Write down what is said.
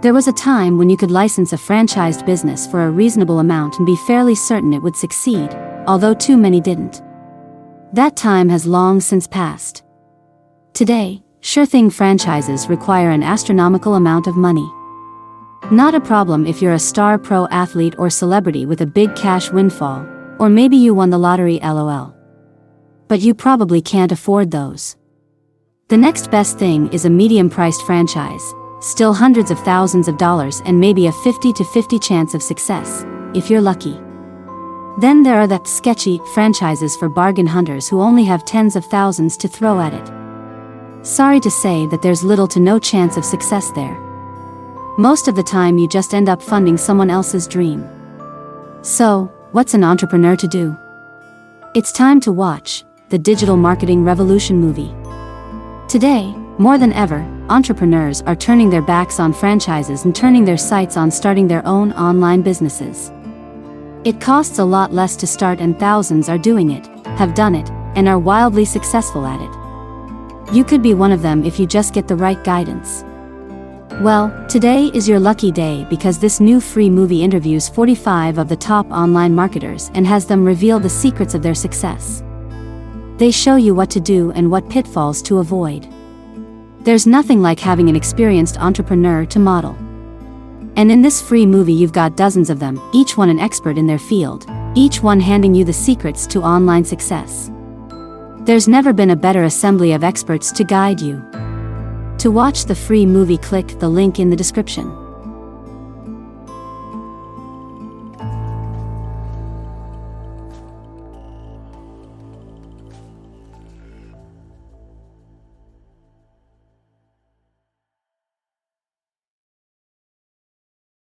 There was a time when you could license a franchised business for a reasonable amount and be fairly certain it would succeed, although too many didn't. That time has long since passed. Today, sure-thing franchises require an astronomical amount of money. Not a problem if you're a star pro athlete or celebrity with a big cash windfall, or maybe you won the lottery lol. But you probably can't afford those. The next best thing is a medium-priced franchise, still hundreds of thousands of dollars and maybe a 50-50 chance of success, if you're lucky. Then there are the sketchy franchises for bargain hunters who only have tens of thousands to throw at it. Sorry to say that there's little to no chance of success there. Most of the time you just end up funding someone else's dream. So, what's an entrepreneur to do? It's time to watch the Digital Marketing Revolution movie. Today, more than ever, entrepreneurs are turning their backs on franchises and turning their sights on starting their own online businesses. It costs a lot less to start and thousands are doing it, have done it, and are wildly successful at it. You could be one of them if you just get the right guidance. Well, today is your lucky day because this new free movie interviews 45 of the top online marketers and has them reveal the secrets of their success. They show you what to do and what pitfalls to avoid. There's nothing like having an experienced entrepreneur to model. And in this free movie you've got dozens of them, each one an expert in their field, each one handing you the secrets to online success. There's never been a better assembly of experts to guide you. To watch the free movie, click the link in the description.